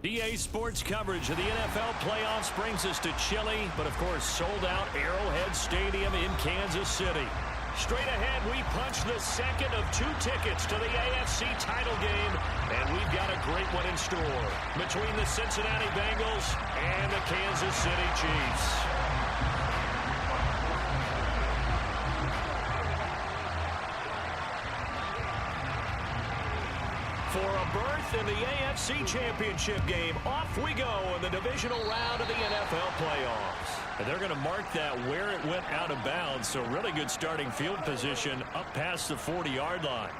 EA Sports coverage of the NFL playoffs brings us to chilly, but of course sold-out Arrowhead Stadium in Kansas City. Straight ahead, we punch the second of 2 tickets to the AFC title game, and we've got a great one in store between the Cincinnati Bengals and the Kansas City Chiefs. For a berth in the AFC Championship game, off we go in the divisional round of the NFL playoffs. And they're going to mark that where it went out of bounds, so really good starting field position up past the 40-yard line.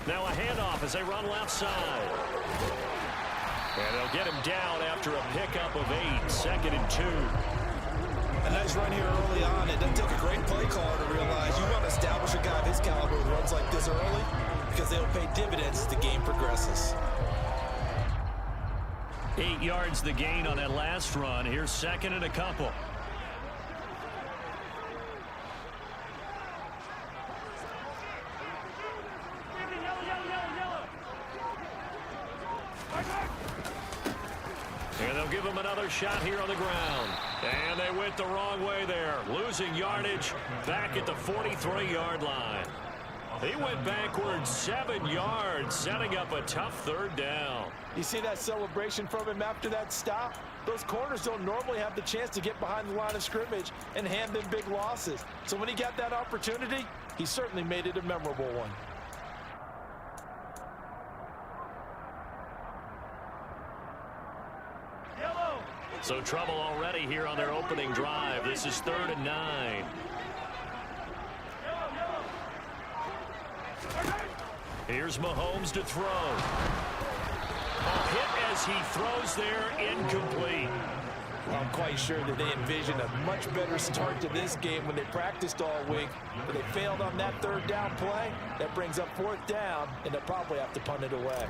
Now a handoff as they run left side. And they'll get him down after a pickup of 8, 2nd and 2. A nice run here early on. It doesn't take a great play caller to realize you want to establish a guy of his caliber with runs like this early because they'll pay dividends as the game progresses. 8 yards the gain on that last run. Here's 2nd and a couple. And they'll give him another shot here on the ground. And they went the wrong way there. Losing yardage back at the 43-yard line. He went backwards 7 yards, setting up a tough 3rd down. You see that celebration from him after that stop? Those corners don't normally have the chance to get behind the line of scrimmage and hand them big losses. So when he got that opportunity, he certainly made it a memorable one. So trouble already here on their opening drive. This is 3rd and 9. Here's Mahomes to throw. A hit as he throws there, incomplete. Well, I'm quite sure that they envisioned a much better start to this game when they practiced all week. But they failed on that 3rd down play. That brings up 4th down, and they'll probably have to punt it away.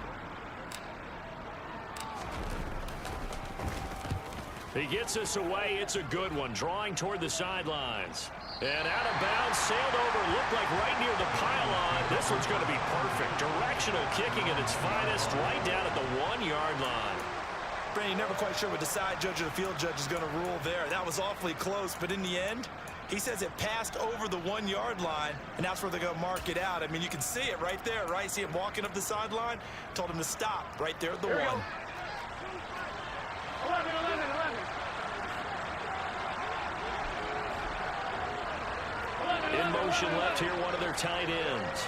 He gets us away. It's a good one. Drawing toward the sidelines. And out of bounds, sailed over, looked like right near the pylon. This one's going to be perfect. Directional kicking at its finest, right down at the 1-yard line. Brady, never quite sure what the side judge or the field judge is going to rule there. That was awfully close, but in the end, he says it passed over the 1-yard line, and that's where they're going to mark it out. I mean, you can see it right there, right? See him walking up the sideline? Told him to stop right there at the 1. 11. In motion left here, one of their tight ends.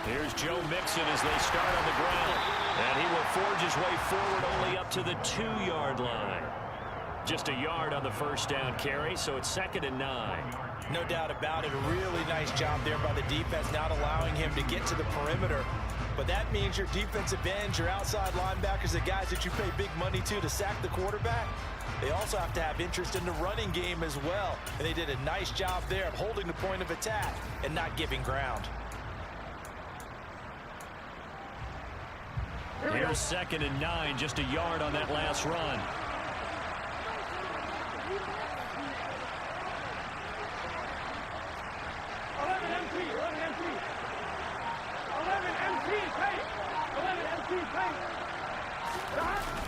Here's Joe Mixon as they start on the ground. And he will forge his way forward only up to the 2-yard line. Just a yard on the 1st down carry, so it's 2nd and 9. No doubt about it. A really nice job there by the defense, not allowing him to get to the perimeter. But that means your defensive ends, your outside linebackers, the guys that you pay big money to sack the quarterback, they also have to have interest in the running game as well. And they did a nice job there of holding the point of attack and not giving ground. Here's 2nd and 9, just a yard on that last run.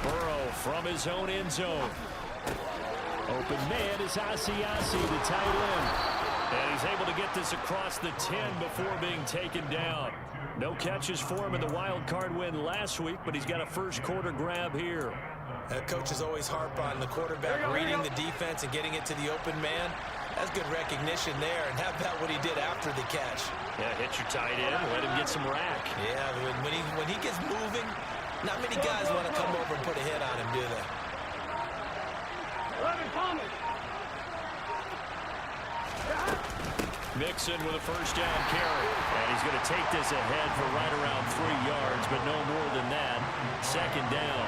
Burrow from his own end zone. Open man is Asiasi, the tight end. And he's able to get this across the 10 before being taken down. No catches for him in the wild card win last week, but he's got a first-quarter grab here. Coaches always harp on the quarterback reading the defense and getting it to the open man. That's good recognition there. And how about what he did after the catch? Yeah, hit your tight end, let him get some rack. Yeah, when he gets moving, not many guys want to come over and put a hit on him, do they? 11 Thomas. Mixon with a first down carry. And he's going to take this ahead for right around 3 yards, but no more than that. 2nd down.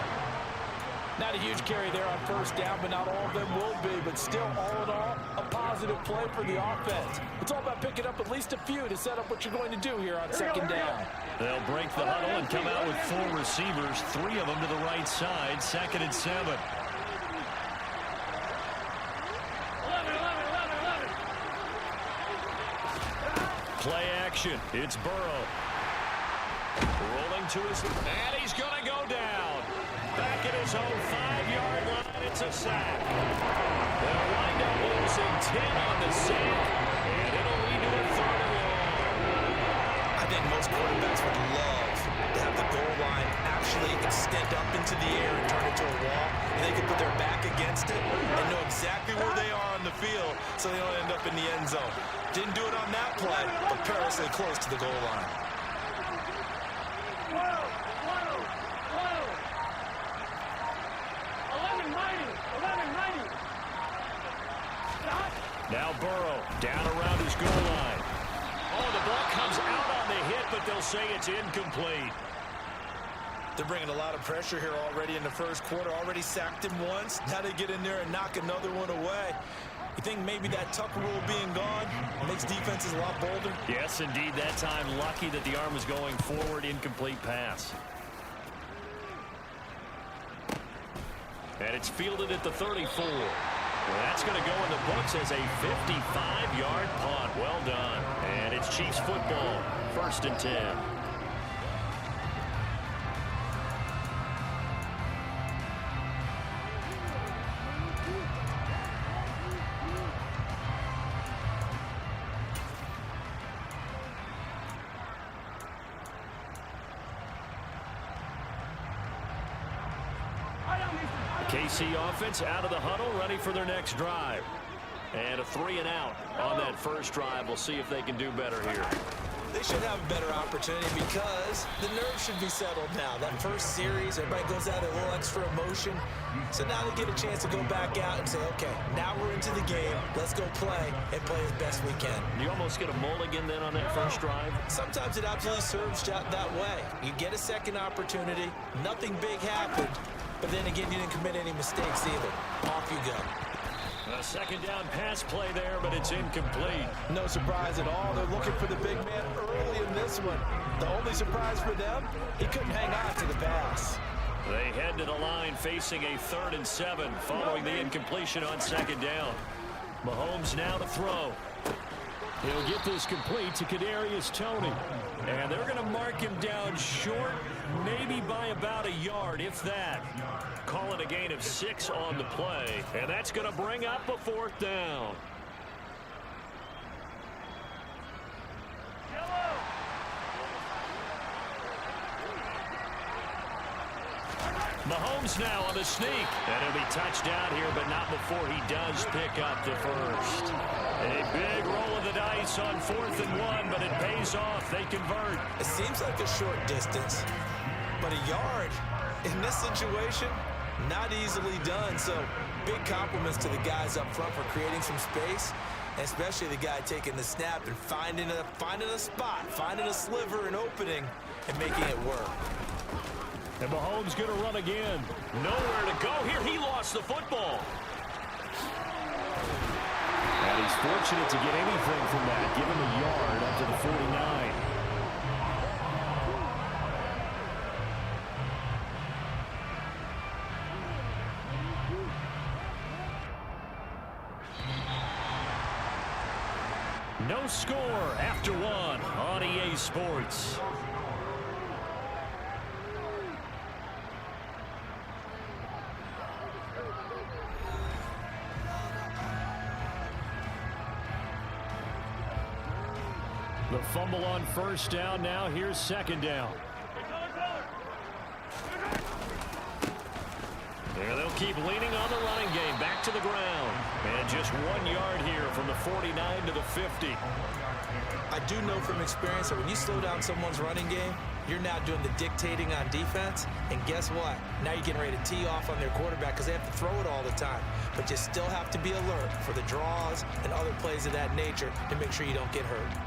Not a huge carry there on first down, but not all of them will be. But still, all in all, a positive play for the offense. It's all about picking up at least a few to set up what you're going to do here on second down. They'll break the huddle and come out with 4 receivers, 3 of them to the right side, 2nd and 7. Play action. It's Burrow. Rolling to his, and he's going to go down. Back at his own 5-yard line, it's a sack. They'll wind up losing 10 on the sack, and it'll lead to a 3rd and long. I think most quarterbacks would love to have the goal line actually extend up into the air and turn it to a wall, and they can put their back against it and know exactly where they are on the field so they don't end up in the end zone. Didn't do it on that play, but perilously close to the goal line. Now Burrow down around his goal line. Oh, the ball comes out on the hit, but they'll say it's incomplete. They're bringing a lot of pressure here already in the first quarter. Already sacked him once. Now they get in there and knock another one away. You think maybe that tuck rule being gone makes defenses a lot bolder? Yes, indeed. That time, lucky that the arm was going forward. Incomplete pass. And it's fielded at the 34. Well, that's going to go in the books as a 55-yard punt. Well done. And it's Chiefs football. 1st and 10. KC offense out of the huddle, ready for their next drive. And a 3-and-out on that first drive. We'll see if they can do better here. They should have a better opportunity because the nerves should be settled now. That first series, everybody goes out a little extra emotion. So now they get a chance to go back out and say, okay, now we're into the game. Let's go play and play as best we can. You almost get a mulligan then on that first drive? Sometimes it absolutely serves that way. You get a second opportunity. Nothing big happened. But then again, you didn't commit any mistakes either. Off you go. A second down pass play there, but it's incomplete. No surprise at all. They're looking for the big man early in this one. The only surprise for them, he couldn't hang on to the pass. They head to the line facing a 3rd and 7 following the incompletion on second down. Mahomes now to throw. He'll get this complete to Kadarius Toney. And they're going to mark him down short, maybe by about a yard, if that. Call it a gain of 6 on the play. And that's going to bring up a 4th down. Mahomes now on the sneak. And he'll be touched down here, but not before he does pick up the first. A big roll of the dice on 4th and 1, but it pays off. They convert. It seems like a short distance, but a yard in this situation, not easily done. So big compliments to the guys up front for creating some space, and especially the guy taking the snap and finding a spot, finding a sliver, an opening, and making it work. And Mahomes going to run again. Nowhere to go here. He lost the football. And he's fortunate to get anything from that. Give him a yard up to the 49. No score after 1 on EA Sports. The fumble on first down. Now here's second down. Yeah, they'll keep leaning on the running game. Back to the ground. And just 1 yard here from the 49 to the 50. I do know from experience that when you slow down someone's running game, you're now doing the dictating on defense. And guess what? Now you're getting ready to tee off on their quarterback because they have to throw it all the time. But you still have to be alert for the draws and other plays of that nature to make sure you don't get hurt.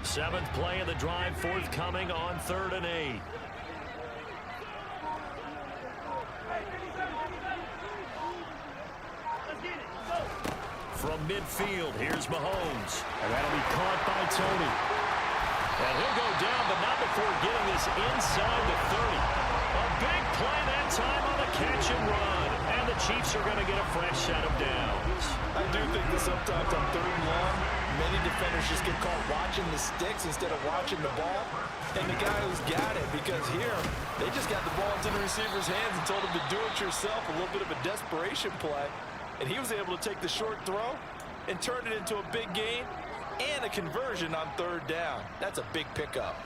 Seventh play of the drive forthcoming on 3rd and 8. From midfield, here's Mahomes. And that'll be caught by Tony. And he'll go down, but not before getting this inside the 30. A big play that time on the catch and run. And the Chiefs are going to get a fresh set of downs. I do think that sometimes on 3rd and long, many defenders just get caught watching the sticks instead of watching the ball. And the guy who's got it, because here, they just got the ball into the receiver's hands and told him to do it yourself, a little bit of a desperation play. And he was able to take the short throw and turn it into a big gain and a conversion on 3rd down. That's a big pickup.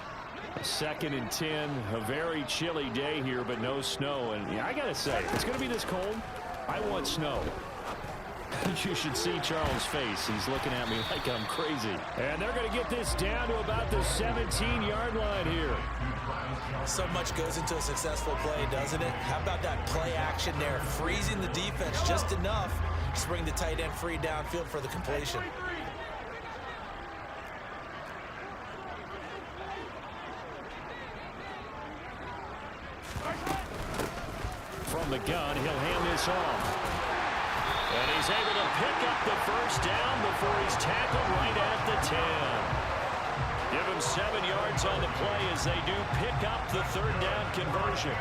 2nd and 10, a very chilly day here, but no snow. And yeah, I got to say, if it's going to be this cold, I want snow. You should see Charles' face. He's looking at me like I'm crazy. And they're going to get this down to about the 17-yard line here. So much goes into a successful play, doesn't it? How about that play action there, freezing the defense just enough to bring the tight end free downfield for the completion. From the gun, he'll hand this off. And he's able to pick up the first down before he's tackled right at the 10. Give him 7 yards on the play as they do pick up the 3rd down conversion.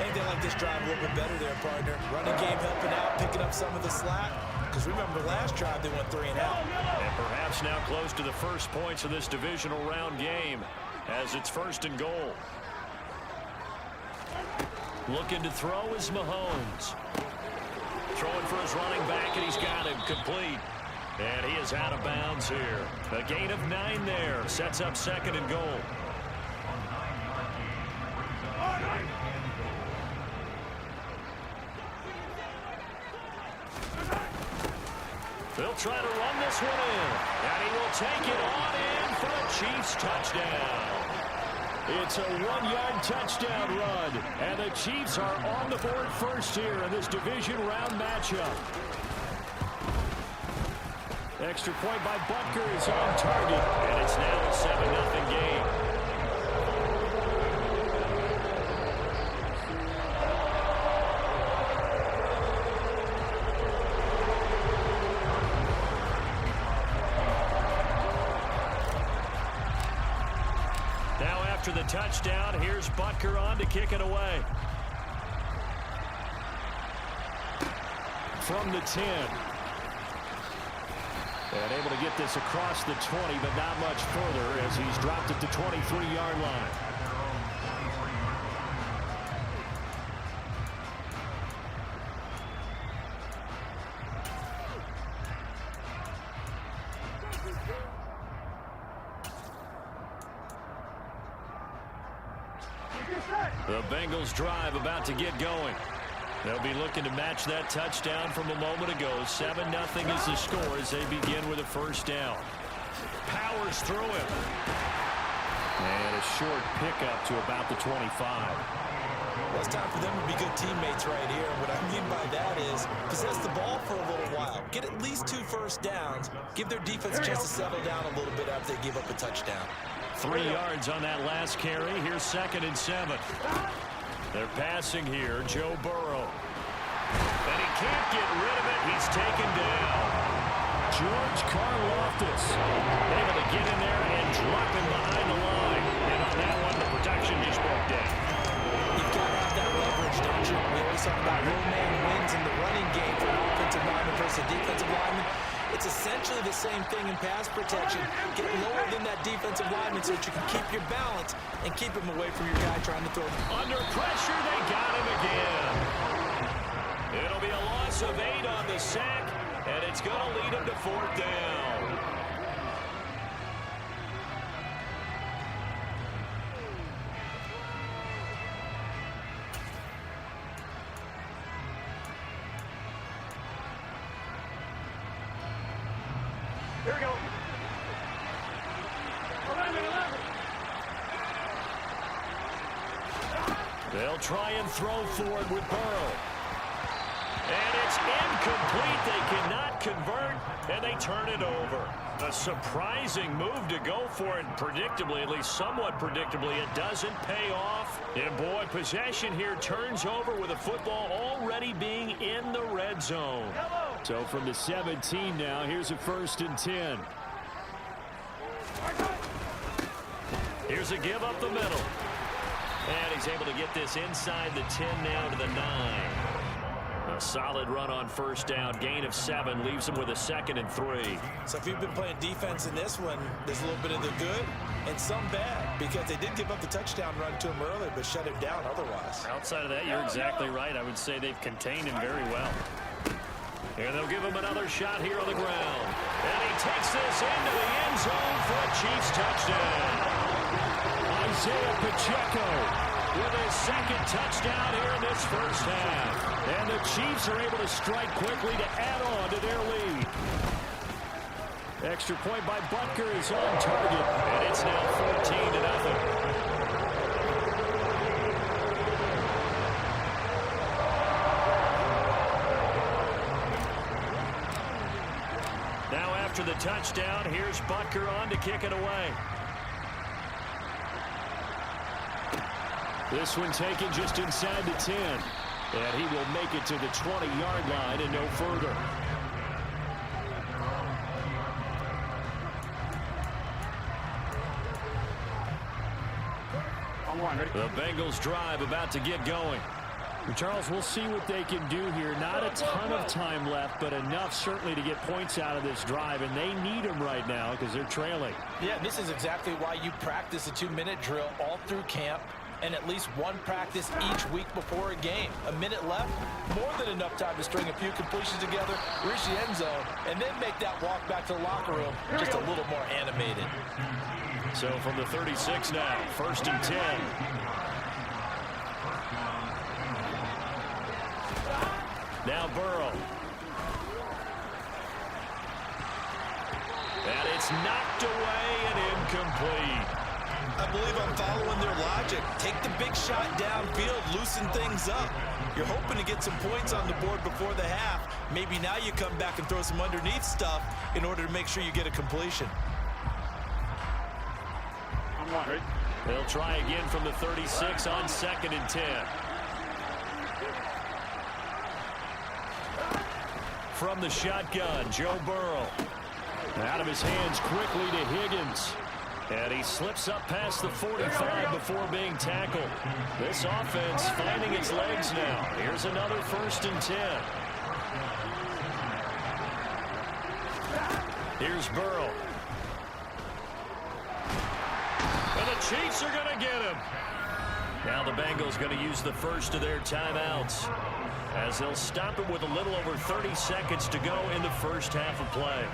Anything like this drive a little bit better there, partner. Running game helping out, picking up some of the slack. Because remember, last drive they went 3 and out. And perhaps now close to the first points of this divisional round game as it's 1st and goal. Looking to throw is Mahomes. Throwing for his running back, and he's got him complete. And he is out of bounds here. A gain of 9 there. Sets up 2nd and goal. They'll try to run this one in. And he will take it on in for a Chiefs touchdown. It's a 1-yard touchdown run. And the Chiefs are on the board first here in this division round matchup. Extra point by Butker is on target. And it's now a 7-0 game. After the touchdown, here's Butker on to kick it away. From the 10. And able to get this across the 20, but not much further as he's dropped it to 23-yard line. The Bengals drive about to get going. They'll be looking to match that touchdown from a moment ago. 7-0 is the score as they begin with a first down. Powers through him. And a short pickup to about the 25. Well, it's time for them to be good teammates right here. What I mean by that is possess the ball for a little while. Get at least 2 first downs. Give their defense a chance to settle down a little bit after they give up a touchdown. 3 yards on that last carry. Here's 2nd and 7. They're passing here. Joe Burrow. And he can't get rid of it. He's taken down. George Karlaftis able to get in there and drop him behind the line. And on that one, the protection just broke down. You've got to have that leverage, don't you? We always talk about low man wins in the running game for an offensive lineman versus a defensive lineman. It's essentially the same thing in pass protection. Get lower than that defensive lineman so that you can keep your balance and keep him away from your guy trying to throw. Under pressure, they got him again. It'll be a loss of 8 on the sack, and it's going to lead him to 4th down. Here we go. 11. They'll try and throw for it with Burrow. And it's incomplete. They cannot convert, and they turn it over. A surprising move to go for it. Predictably, at least somewhat predictably, it doesn't pay off. And boy, possession here turns over with the football already being in the red zone. So from the 17 now, here's a 1st and 10. Here's a give up the middle. And he's able to get this inside the 10 now to the 9. A solid run on 1st down. Gain of 7 leaves him with a 2nd and 3. So if you've been playing defense in this one, there's a little bit of the good and some bad, because they did give up the touchdown run to him earlier, but shut him down otherwise. Outside of that, you're exactly right. I would say they've contained him very well. And they'll give him another shot here on the ground. And he takes this into the end zone for a Chiefs touchdown. Isaiah Pacheco with his 2nd touchdown here in this 1st half. And the Chiefs are able to strike quickly to add on to their lead. Extra point by Butker is on target. And it's now 14-0. Now after the touchdown, here's Butker on to kick it away. This one taken just inside the 10. And he will make it to the 20-yard line and no further. The Bengals drive about to get going. Charles, we'll see what they can do here. Not a ton of time left, but enough certainly to get points out of this drive, and they need them right now because they're trailing. Yeah, this is exactly why you practice a 2-minute drill all through camp, and at least one practice each week before a game. A minute left, more than enough time to string a few completions together, reach the end zone, and then make that walk back to the locker room just a little more animated. So from the 36 now, 1st and 10. Now Burrow. And it's knocked away and incomplete. I believe I'm following their logic. Take the big shot downfield, loosen things up. You're hoping to get some points on the board before the half. Maybe now you come back and throw some underneath stuff in order to make sure you get a completion. They'll try again from the 36 on 2nd and 10. From the shotgun, Joe Burrow. Out of his hands quickly to Higgins. And he slips up past the 45 before being tackled. This offense finding its legs now. Here's another 1st and 10. Here's Burrow. And the Chiefs are going to get him. Now the Bengals going to use the first of their timeouts, as they'll stop it with a little over 30 seconds to go in the 1st half of play.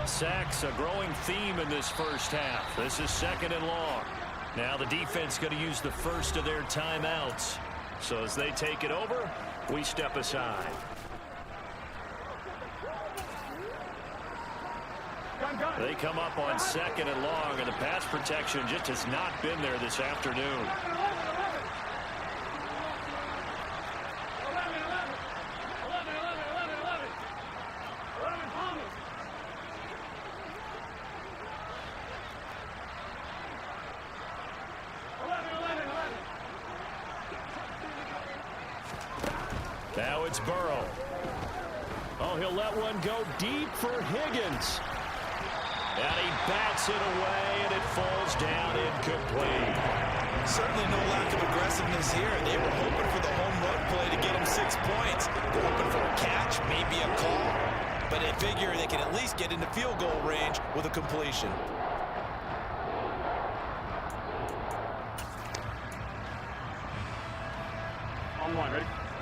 Sacks, a growing theme in this 1st half. This is 2nd and long. Now the defense going to use the first of their timeouts. So as they take it over, we step aside. They come up on 2nd and long, and the pass protection just has not been there this afternoon. Now it's Burrow. Oh, he'll let one go deep for Higgins. And he bats it away, and it falls down incomplete. Certainly no lack of aggressiveness here. They were hoping for the home run play to get them 6 points. They're hoping for a catch, maybe a call. But they figure they can at least get into field goal range with a completion.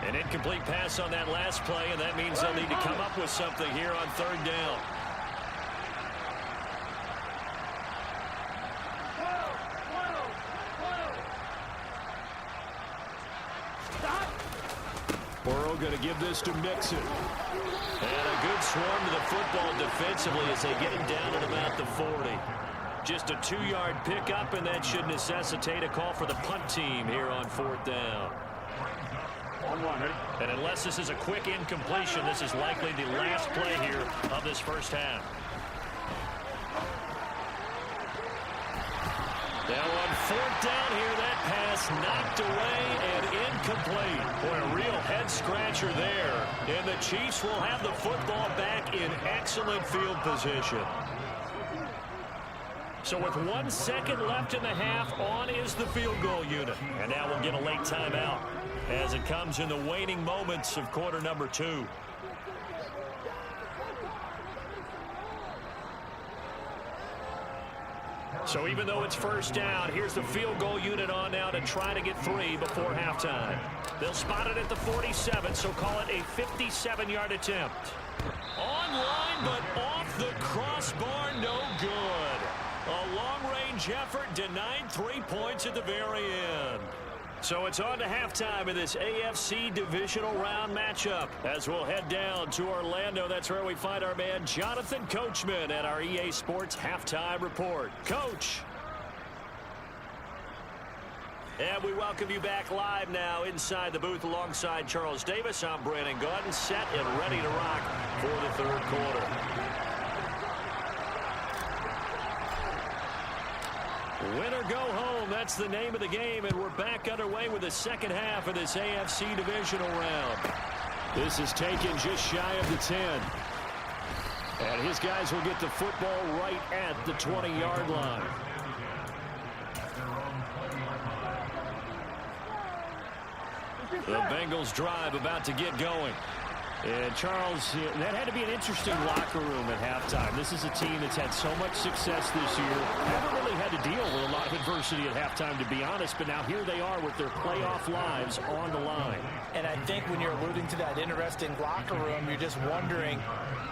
An incomplete pass on that last play, and that means they'll need to come up with something here on 3rd down. Burrow going to give this to Mixon. And a good swarm to the football defensively as they get him down at about the 40. Just a 2-yard pickup, and that should necessitate a call for the punt team here on 4th down. And unless this is a quick incompletion, this is likely the last play here of this first half. Now on 4th down here, that pass knocked away and incomplete. Boy, a real head-scratcher there. And the Chiefs will have the football back in excellent field position. So with 1 second left in the half, on is the field goal unit. And now we'll get a late timeout as it comes in the waning moments of quarter number 2. So even though it's first down, here's the field goal unit on now to try to get 3 before halftime. They'll spot it at the 47, so call it a 57-yard attempt. Online, but off the crossbar, no good. A long-range effort denied 3 points at the very end. So it's on to halftime in this AFC divisional round matchup. As we'll head down to Orlando, that's where we find our man Jonathan Coachman at our EA Sports Halftime Report. Coach. And we welcome you back live now inside the booth alongside Charles Davis. I'm Brandon Gaudin, set and ready to rock for the 3rd quarter. Win or go home, that's the name of the game, and we're back underway with the second half of this AFC divisional round. This is taken just shy of the 10. And his guys will get the football right at the 20-yard line. The Bengals drive about to get going. And Charles, that had to be an interesting locker room at halftime. This is a team that's had so much success this year. Haven't really had to deal with a lot of adversity at halftime, to be honest. But now here they are with their playoff lives on the line. And I think when you're alluding to that interesting locker room, you're just wondering,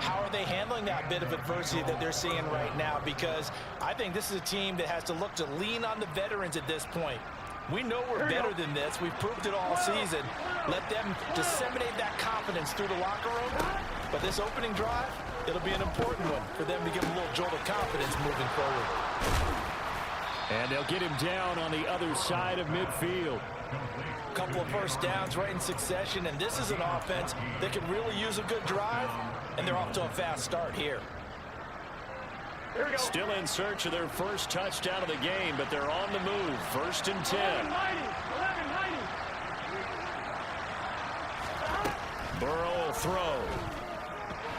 how are they handling that bit of adversity that they're seeing right now? Because I think this is a team that has to look to lean on the veterans at this point. We know we're better than this. We've proved it all season. Let them disseminate that confidence through the locker room. But this opening drive, it'll be an important one for them to give them a little jolt of confidence moving forward. And they'll get him down on the other side of midfield. A couple of first downs right in succession, and this is an offense that can really use a good drive, and they're off to a fast start here. Still in search of their first touchdown of the game, but they're on the move. 1st and 10. Burrow will throw.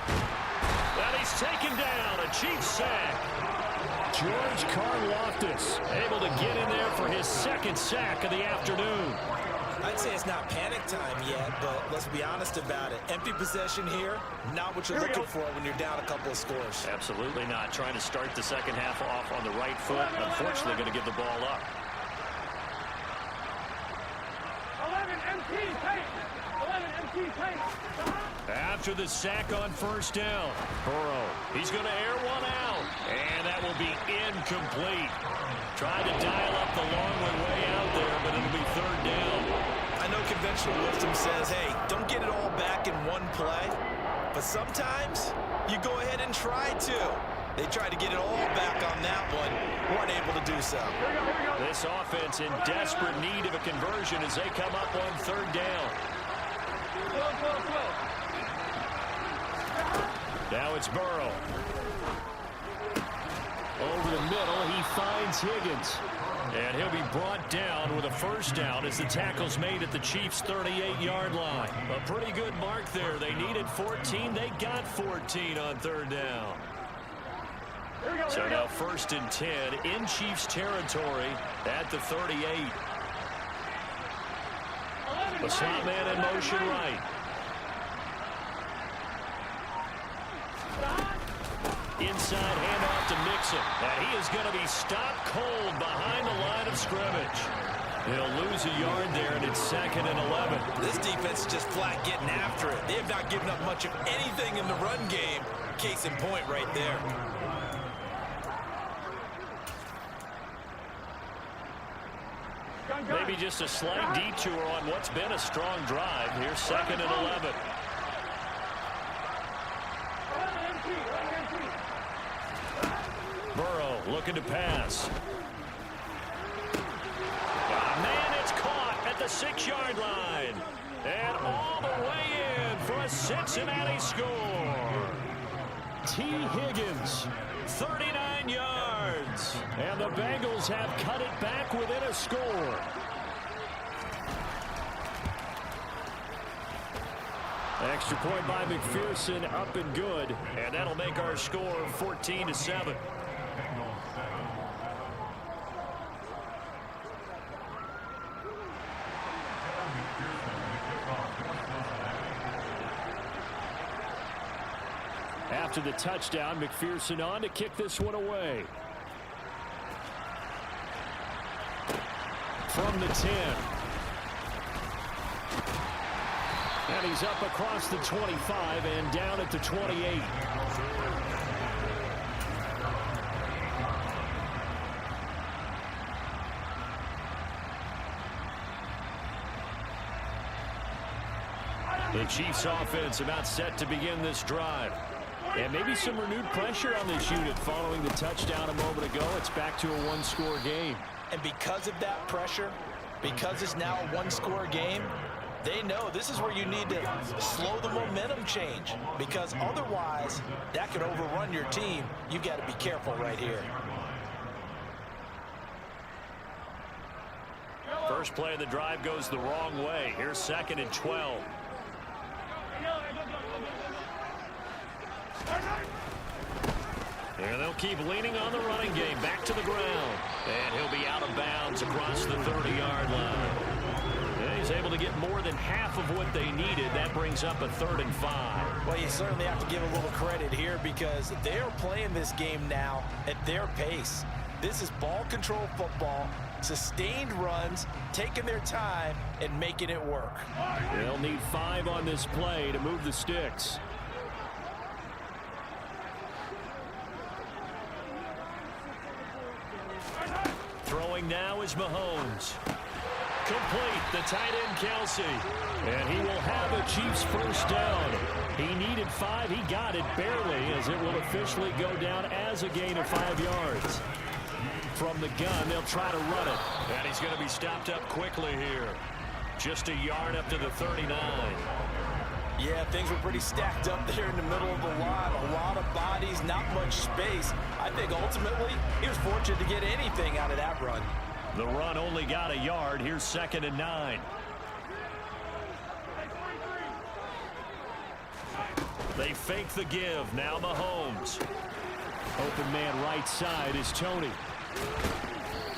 And he's taken down. A Chiefs sack. George Karlaftis able to get in there for his 2nd sack of the afternoon. I'd say it's not panic time yet, but let's be honest about it. Empty possession here, not what you're looking for when you're down a couple of scores. Absolutely not. Trying to start the second half off on the right foot. Unfortunately, going to give the ball up. 11 MT tight. 11 MT tight. After the sack on 1st down, Burrow, he's going to air one out. And that will be incomplete. Trying to dial up the long way out there, but it'll be 3rd down. I know conventional wisdom says, hey, don't get it all back in one play. But sometimes you go ahead and try to. They tried to get it all back on that one. Weren't able to do so. This offense in desperate need of a conversion as they come up on 3rd down. Now it's Burrow. Over the middle, he finds Higgins. And he'll be brought down with a 1st down as the tackle's made at the Chiefs' 38-yard line. A pretty good mark there. They needed 14. They got 14 on 3rd down. So now 1st and 10 in Chiefs territory at the 38. A slot man in motion right. Inside handoff to Mixon. And he is going to be stopped cold behind the line of scrimmage. He'll lose a yard there, and it's 2nd and 11. This defense is just flat getting after it. They have not given up much of anything in the run game. Case in point right there. Maybe just a slight detour on what's been a strong drive. Here's 2nd and 11. Burrow looking to pass. Man, it's caught at the 6-yard line. And all the way in for a Cincinnati score. T. Higgins, 39 yards. And the Bengals have cut it back within a score. Extra point by McPherson, up and good. And that'll make our score 14-7. After the touchdown, McPherson on to kick this one away. From the 10. And he's up across the 25 and down at the 28. The Chiefs offense about set to begin this drive. And maybe some renewed pressure on this unit following the touchdown a moment ago. It's back to a one-score game. And because of that pressure, because it's now a one-score game, they know this is where you need to slow the momentum change, because otherwise that could overrun your team. You've got to be careful right here. First play of the drive goes the wrong way. Here's 2nd and 12. And they'll keep leaning on the running game. Back to the ground. And he'll be out of bounds across the 30-yard line. And he's able to get more than half of what they needed. That brings up a 3rd and 5. Well, you certainly have to give a little credit here, because they're playing this game now at their pace. This is ball control football, sustained runs, taking their time and making it work. They'll need 5 on this play to move the sticks. Throwing now is Mahomes. Complete, the tight end Kelsey. And he will have a Chiefs first down. He needed 5. He got it barely, as it will officially go down as a gain of 5 yards. From the gun, they'll try to run it. And he's going to be stopped up quickly here. Just a yard up to the 39. Yeah, things were pretty stacked up there in the middle of the line. A lot of bodies, not much space. I think ultimately he was fortunate to get anything out of that run. The run only got a yard. Here's 2nd and 9. They fake the give. Now Mahomes. Open man right side is Tony.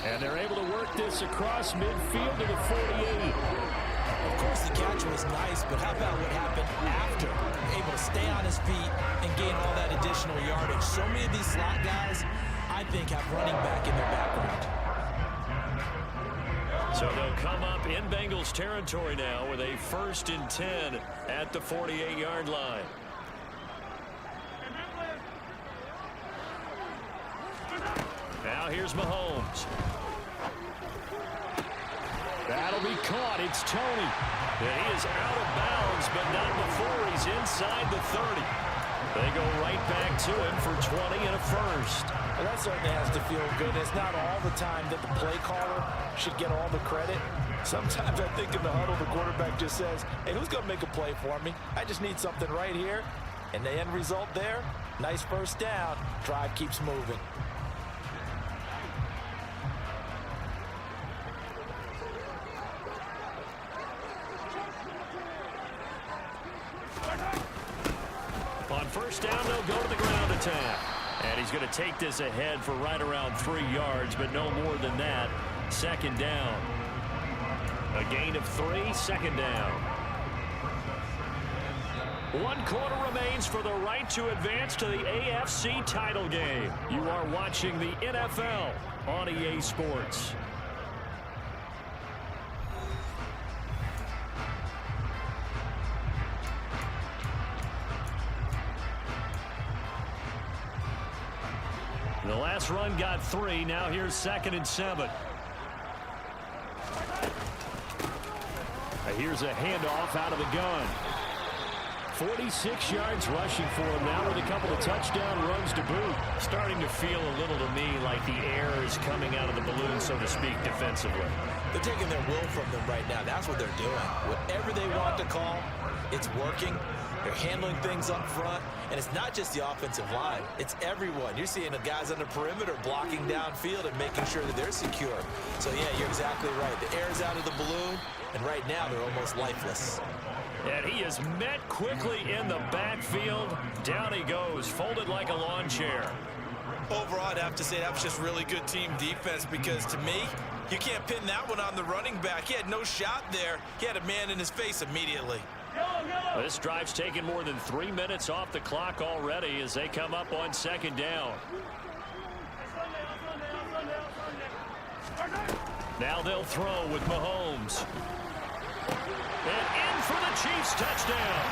And they're able to work this across midfield to the 48. Of course, the catch was nice, but how about what happened after? Able to stay on his feet and gain all that additional yardage. So many of these slot guys, I think, have running back in their background. So they'll come up in Bengals territory now with a 1st and 10 at the 48-yard line. Now here's Mahomes. That'll be caught. It's Tony. And he is out of bounds, but not before he's inside the 30. They go right back to him for 20 and a first. Well, that certainly has to feel good. It's not all the time that the play caller should get all the credit. Sometimes I think in the huddle, the quarterback just says, hey, who's going to make a play for me? I just need something right here. And the end result there, nice first down. Drive keeps moving. On first down, they'll go to the ground attack. And he's going to take this ahead for right around 3 yards, but no more than that. 2nd down. A gain of 3, 2nd down. 1 quarter remains for the right to advance to the AFC title game. You are watching the NFL on EA Sports. The last run got 3. Now here's 2nd and 7. Here's a handoff out of the gun. 46 yards rushing for him now with a couple of touchdown runs to boot. Starting to feel a little to me like the air is coming out of the balloon, so to speak, defensively. They're taking their will from them right now. That's what they're doing. Whatever they want to call, it's working. They're handling things up front. And it's not just the offensive line. It's everyone. You're seeing the guys on the perimeter blocking downfield and making sure that they're secure. So, yeah, you're exactly right. The air's out of the balloon, and right now they're almost lifeless. And he is met quickly in the backfield. Down he goes, folded like a lawn chair. Overall, I'd have to say that was just really good team defense because, to me, you can't pin that one on the running back. He had no shot there. He had a man in his face immediately. Well, this drive's taken more than 3 minutes off the clock already as they come up on second down. Now they'll throw with Mahomes. And in for the Chiefs touchdown.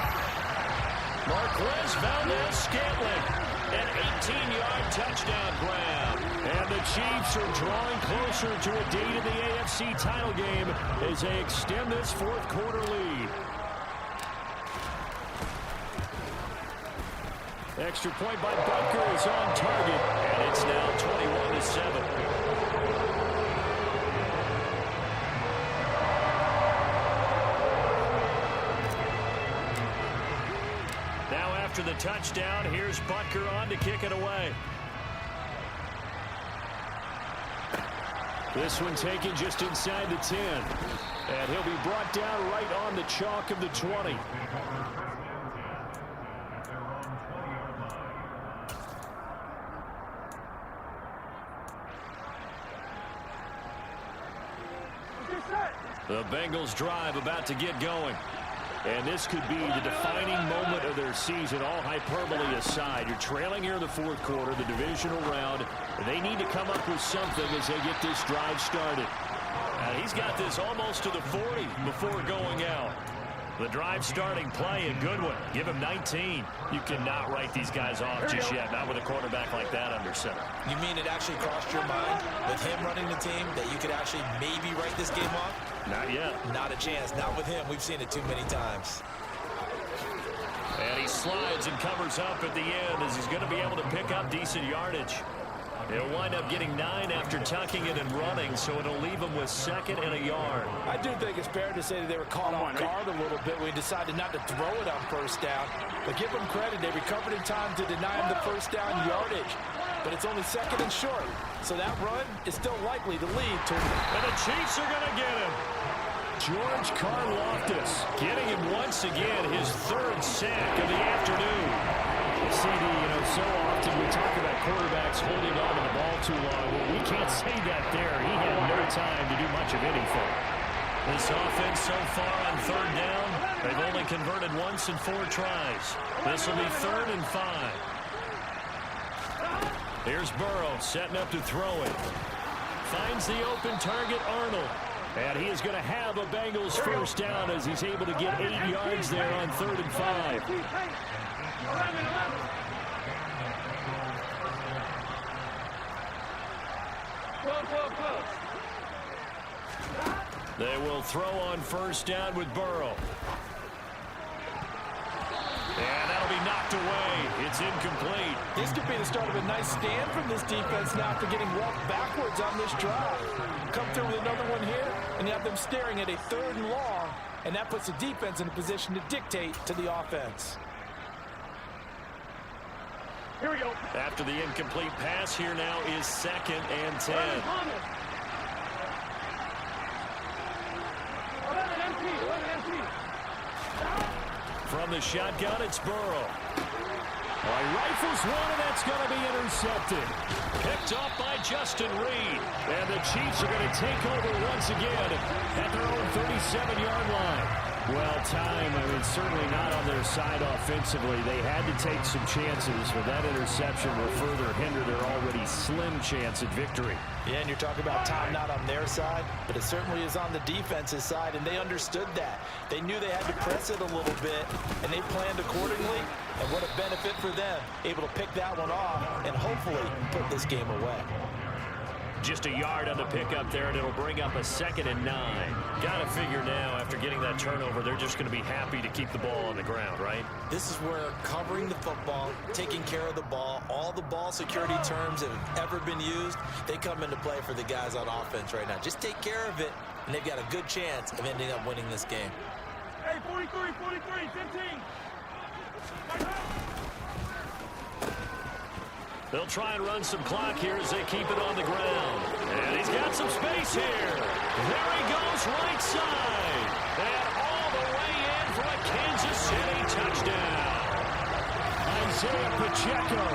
Marquez Valdez-Scantling, an 18-yard touchdown grab. And the Chiefs are drawing closer to a date in the AFC title game as they extend this fourth quarter lead. Extra point by Butker is on target, and it's now 21-7. After the touchdown, here's Butker on to kick it away. This one taken just inside the 10. And he'll be brought down right on the chalk of the 20. The Bengals drive about to get going. And this could be the defining moment of their season, all hyperbole aside. You're trailing here in the fourth quarter, the divisional round. They need to come up with something as they get this drive started. And he's got this almost to the 40 before going out. The drive starting play, a good one. Give him 19. You cannot write these guys off just yet, not with a quarterback like that under center. You mean it actually crossed your mind with him running the team that you could actually maybe write this game off? Not yet. Not a chance. Not with him. We've seen it too many times. And he slides and covers up at the end as he's going to be able to pick up decent yardage. He'll wind up getting 9 after tucking it and running, so it'll leave him with second and a yard. I do think it's fair to say that they were caught off guard a little bit when he decided not to throw it on first down. But give them credit. They recovered in time to deny him the first down yardage. But it's only second and short. So that run is still likely to lead to... And the Chiefs are going to get him. George Karlaftis getting him once again, his third sack of the afternoon. CD, so often we talk about quarterbacks holding on to the ball too long. Well, we can't say that there. He had no time to do much of anything. This offense so far on third down, they've only converted once in 4 tries. This will be 3rd and 5. Here's Burrow setting up to throw it. Finds the open target, Arnold. And he is going to have a Bengals first down as he's able to get 8 yards there on 3rd and 5. They will throw on first down with Burrow. And that'll be knocked away. It's incomplete. This could be the start of a nice stand from this defense now after getting walked backwards on this drive. Come through with another one here, and you have them staring at a 3rd and long, and that puts the defense in a position to dictate to the offense. Here we go. After the incomplete pass, here now is 2nd and 10. 11 empty. From the shotgun, it's Burrow. He rifles one, and that's going to be intercepted. Picked off by Justin Reed. And the Chiefs are going to take over once again at their own 37-yard line. Well, time, certainly not on their side offensively. They had to take some chances, but that interception will further hinder their already slim chance at victory. Yeah, and you're talking about time not on their side, but it certainly is on the defense's side, and they understood that. They knew they had to press it a little bit, and they planned accordingly, and what a benefit for them, able to pick that one off and hopefully put this game away. Just a yard on the pickup there, and it'll bring up a 2nd and 9. Got to figure now, after getting that turnover, they're just going to be happy to keep the ball on the ground, right? This is where covering the football, taking care of the ball, all the ball security terms that have ever been used, they come into play for the guys on offense right now. Just take care of it, and they've got a good chance of ending up winning this game. Hey, 43, 15. They'll try and run some clock here as they keep it on the ground. And he's got some space here. There he goes, right side. And all the way in for a Kansas City touchdown. Isaiah Pacheco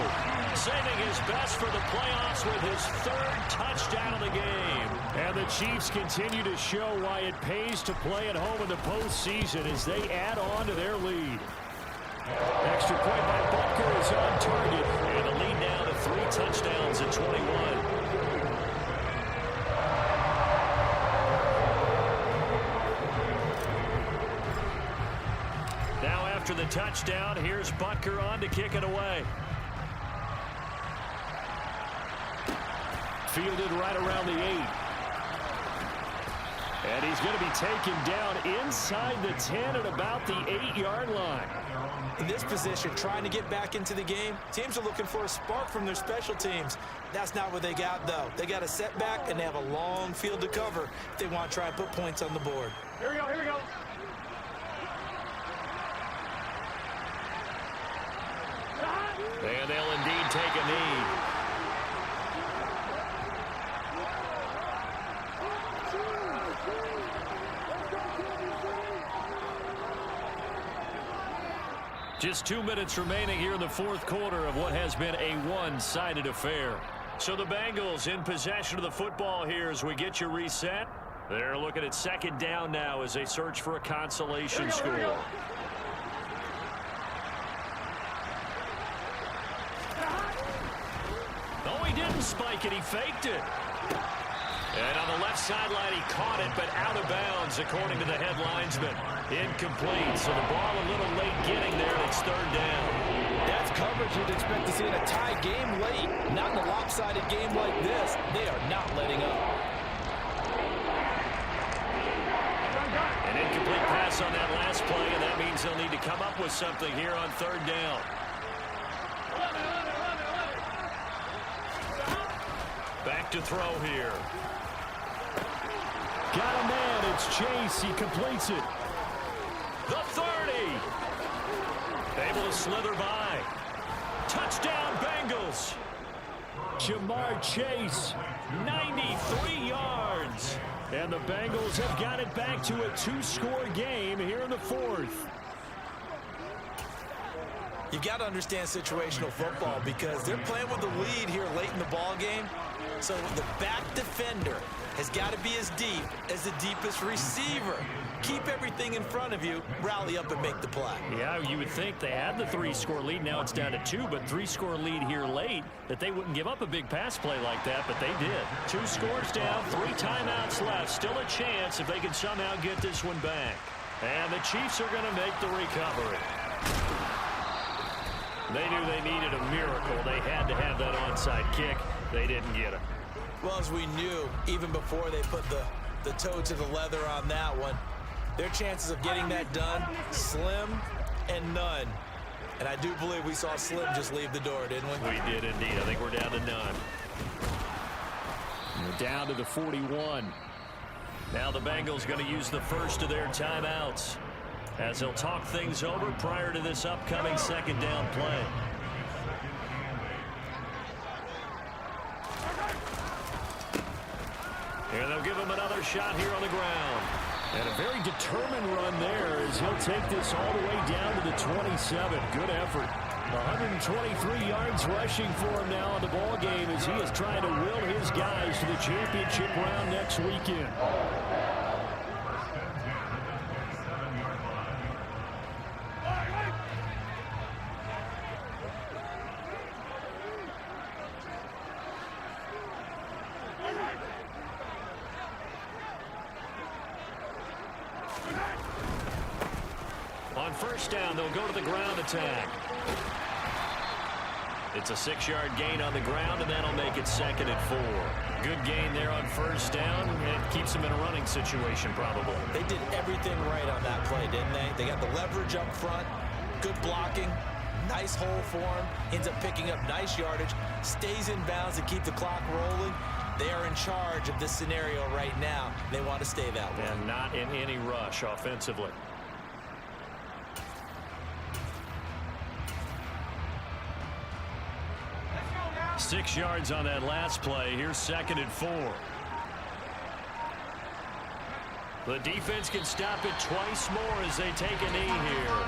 saving his best for the playoffs with his 3rd touchdown of the game. And the Chiefs continue to show why it pays to play at home in the postseason as they add on to their lead. Extra point by Butker is on target. And the lead now to 3 touchdowns at 21. Now after the touchdown, here's Butker on to kick it away. Fielded right around the 8. And he's going to be taken down inside the 10 at about the 8-yard line. In this position, trying to get back into the game, teams are looking for a spark from their special teams. That's not what they got, though. They got a setback, and they have a long field to cover if they want to try and put points on the board. Here we go. And they'll indeed take a knee. Just 2 minutes remaining here in the 4th quarter of what has been a one-sided affair. So the Bengals in possession of the football here as we get you reset. They're looking at 2nd down now as they search for a consolation score. Oh, he didn't spike it. He faked it. And on the left sideline, he caught it, but out of bounds, according to the head linesman. Incomplete, so the ball a little late getting there, and it's 3rd down. That's coverage you'd expect to see in a tie game late. Not in a lopsided game like this. They are not letting up. An incomplete pass on that last play, and that means they'll need to come up with something here on 3rd down. Back to throw here. Got a man. It's Chase. He completes it. The 30. Able to slither by. Touchdown, Bengals. Jamar Chase, 93 yards. And the Bengals have got it back to a 2-score game here in the 4th. You've got to understand situational football because they're playing with the lead here late in the ball game. So the back defender has got to be as deep as the deepest receiver. Keep everything in front of you, rally up and make the play. Yeah, you would think they had the 3-score lead. Now it's down to 2, but 3-score lead here late, that they wouldn't give up a big pass play like that, but they did. 2 scores down, 3 timeouts left. Still a chance if they can somehow get this one back. And the Chiefs are going to make the recovery. They knew they needed a miracle. They had to have that onside kick. They didn't get it. Well, as we knew, even before they put the toe to the leather on that one, their chances of getting that done, slim and none. And I do believe we saw Slim just leave the door, didn't we? We did indeed. I think we're down to none. We're down to the 41. Now the Bengals going to use the first of their timeouts as they'll talk things over prior to this upcoming 2nd down play. And they'll give him another shot here on the ground. And a very determined run there as he'll take this all the way down to the 27. Good effort. 123 yards rushing for him now in the ball game as he is trying to will his guys to the championship round next weekend. On 1st down, they'll go to the ground attack. It's a 6-yard gain on the ground, and that'll make it 2nd and 4. Good gain there on first down. It keeps them in a running situation probably. They did everything right on that play, didn't they? They got the leverage up front, good blocking, nice hole for him, ends up picking up nice yardage, stays in bounds to keep the clock rolling. They are in charge of this scenario right now. They want to stay that way. And not in any rush offensively. Let's go now. 6 yards on that last play. Here's 2nd and 4. The defense can stop it twice more as they take a knee here.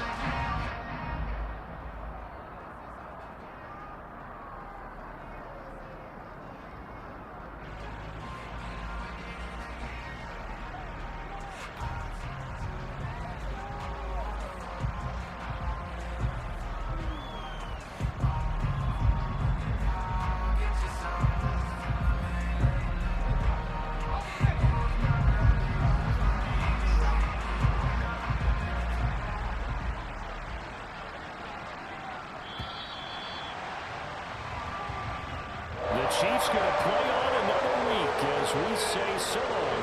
Chiefs going to play on another week as we say so long